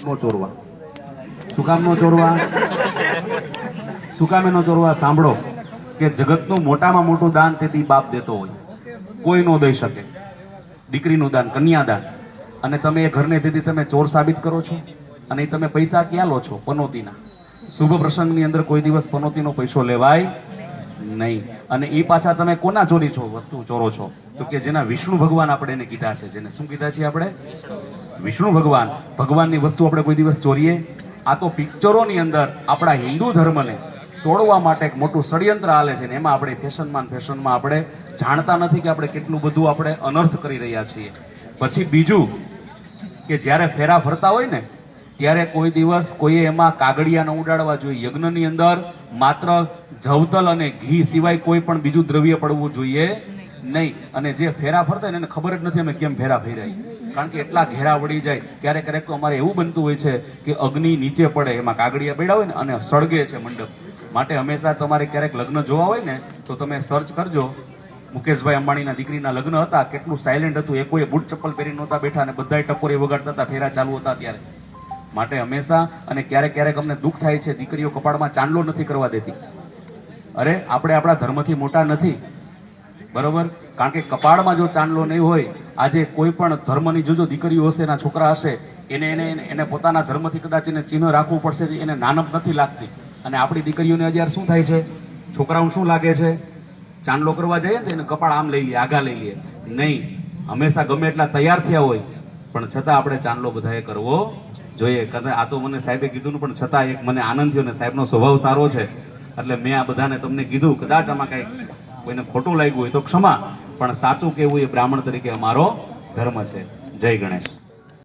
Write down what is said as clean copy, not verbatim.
નો ચોરવા. શું કામ નો ચોરવા? શું કામે નો ચોરવા? સાંભળો કે જગતનું મોટામાં મોટું દાન તેથી બાપ દેતો હોય, કોઈ નો દઈ શકે. દીકરીનું દાન, કન્યાદાન. અને તમે એ ઘરને તેથી તમે ચોર સાબિત કરો છો. અને તમે પૈસા ક્યાં લો છો? પનોતીના. શુભ પ્રસંગની અંદર કોઈ દિવસ પનોતીનો પૈસો લેવાય નહીં. અને એ પાછા તમે કોના ચોરી છો? વસ્તુ ચોરો છો. તો કે જેના વિષ્ણુ ભગવાન આપણે એને કીધા છે. જેને શું કીધા છે આપણે? વિષ્ણુ ભગવાન. ભગવાનની વસ્તુ આપણે કોઈ દિવસ ચોરીએ? આ તો પિક્ચરોની અંદર આપણા હિન્દુ ધર્મને તોડવા માટે એક મોટું ષડયંત્ર હાલે છે. ને એમાં આપણે ફેશનમાં આપણે જાણતા નથી કે આપણે કેટલું બધું આપણે અનર્થ કરી રહ્યા છીએ. પછી બીજું કે જ્યારે ફેરા ફરતા હોય ને ત્યારે કોઈ દિવસ કોઈએ એમાં કાગળિયા ન ઉડાડવા જોઈએ. યજ્ઞની અંદર માત્ર જવતલ અને ઘી સિવાય કોઈ પણ બીજું દ્રવ્ય પડવું જોઈએ નહીં. અને જે ફેરા ફરતા હોય એને ખબર જ નથી અમે કેમ ફેરા ફેરાય, કારણ કે એટલા ઘેરા વળી જાય. ક્યારેક ક્યારેક તો અમારે એવું બનતું હોય છે કે અગ્નિ નીચે પડે, એમાં કાગળિયા પડ્યા હોય ને અને સળગે છે મંડપ. માટે હંમેશા તમારે ક્યારેક લગ્ન જોવા હોય ને તો તમે સર્ચ કરજો. મુકેશભાઈ અંબાણીના દીકરીના લગ્ન હતા, કેટલું સાયલેન્ટ હતું. એ કોઈ બૂટ ચપ્પલ પહેરી નહોતા બેઠા અને બધાય ટકોરી વગાડતા હતા, ફેરા ચાલુ હતા ત્યારે. માટે હંમેશા, અને ક્યારેક ક્યારેક અમને દુઃખ થાય છે, દીકરીઓ કપાળમાં ચાંદલો નથી કરવા દેતી. અરે આપણે આપણા ધર્મથી મોટા નથી, બરોબર? કારણ કે કપાળમાં જો ચાંદલો નહીં હોય, આજે કોઈ પણ ધર્મની જોજો દીકરીઓ હશે, એના છોકરા હશે, એને પોતાના ધર્મથી કદાચ એને ચિહ્ન રાખવું પડશે, એને નાનપ નથી લાગતી. અને આપણી દીકરીઓને અત્યારે શું થાય છે? છોકરાઓને શું લાગે છે? ચાંદલો કરવા જઈએ ને એને કપાળ આમ લઈ લે, આગા લઈ લે. નહીં, હંમેશા ગમે એટલા તૈયાર થયા હોય પણ છતાં આપણે ચાંદલો બધાએ કરવો જોઈએ. આ તો મને સાહેબે કીધું પણ છતાં એક મને આનંદ થયો ને સાહેબનો સ્વભાવ સારો છે એટલે મેં આ બધાને તમને કીધું. કદાચ આમાં કઈ કોઈને ખોટું લાગ્યું હોય તો ક્ષમા, પણ સાચું કેવું એ બ્રાહ્મણ તરીકે અમારો ધર્મ છે. જય ગણેશ.